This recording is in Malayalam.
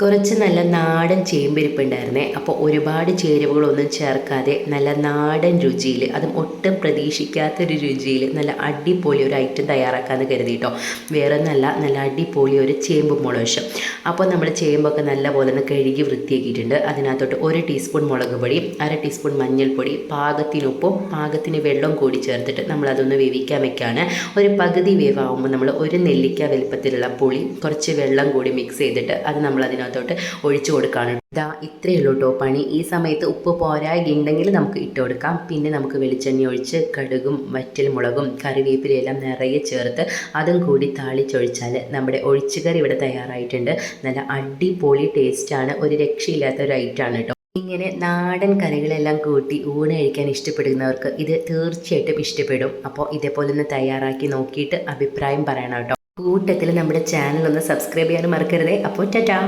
കുറച്ച് നല്ല നാടൻ ചേമ്പിരിപ്പുണ്ടായിരുന്നേ. അപ്പോൾ ഒരുപാട് ചേരുവകളൊന്നും ചേർക്കാതെ നല്ല നാടൻ രുചിയിൽ, അതും ഒട്ടും പ്രതീക്ഷിക്കാത്തൊരു രുചിയിൽ നല്ല അടിപൊളി ഒരു ഐറ്റം തയ്യാറാക്കാമെന്ന് കരുതി കേട്ടോ. വേറെ നല്ല അടിപൊളി ഒരു ചേമ്പ് മുളക്. അപ്പോൾ നമ്മൾ ചേമ്പൊക്കെ നല്ല പോലെ ഒന്ന് കഴുകി വൃത്തിയാക്കിയിട്ടുണ്ട്. അതിനകത്തോട്ട് 1 ടീസ്പൂൺ മുളക് പൊടി, 1/2 ടീസ്പൂൺ മഞ്ഞൾപ്പൊടി, പാകത്തിന് ഉപ്പും പാകത്തിന് വെള്ളം കൂടി ചേർത്തിട്ട് നമ്മളതൊന്ന് വേവിക്കാൻ വെക്കുകയാണ്. ഒരു പകുതി വേവാകുമ്പോൾ നമ്മൾ 1 നെല്ലിക്ക വലുപ്പത്തിലുള്ള പുളി കുറച്ച് വെള്ളം കൂടി മിക്സ് ചെയ്തിട്ട് അത് നമ്മൾ അതിനകത്തോട്ട് ഒഴിച്ചു കൊടുക്കുകയാണ്. ഇതാ ഇത്രയേ ഉള്ളൂ കേട്ടോ പണി. ഈ സമയത്ത് ഉപ്പ് പോരായെങ്കിൽ നമുക്ക് ഇട്ട് കൊടുക്കാം. പിന്നെ നമുക്ക് വെളിച്ചെണ്ണ ഒഴിച്ച് കടുകും വറ്റൽ മുളകും കറിവേപ്പിലയെല്ലാം നിറയെ ചേർത്ത് അതും കൂടി താളിച്ചൊഴിച്ചാൽ നമ്മുടെ ഒഴിച്ചുകറി ഇവിടെ തയ്യാറായിട്ടുണ്ട്. നല്ല അടിപൊളി ടേസ്റ്റാണ്, ഒരു രക്ഷയില്ലാത്ത ഒരു ഐറ്റമാണ് കേട്ടോ. ഇങ്ങനെ നാടൻ കറികളെല്ലാം കൂട്ടി ഊണ് കഴിക്കാൻ ഇഷ്ടപ്പെടുന്നവർക്ക് ഇത് തീർച്ചയായിട്ടും ഇഷ്ടപ്പെടും. അപ്പോൾ ഇതേപോലെ ഒന്ന് തയ്യാറാക്കി നോക്കിയിട്ട് അഭിപ്രായം പറയണം കേട്ടോ. കൂട്ടത്തിൽ നമ്മുടെ ചാനൽ ഒന്ന് സബ്സ്ക്രൈബ് ചെയ്യാനും മറക്കരുതേ. അപ്പോൾ ടാറ്റാ.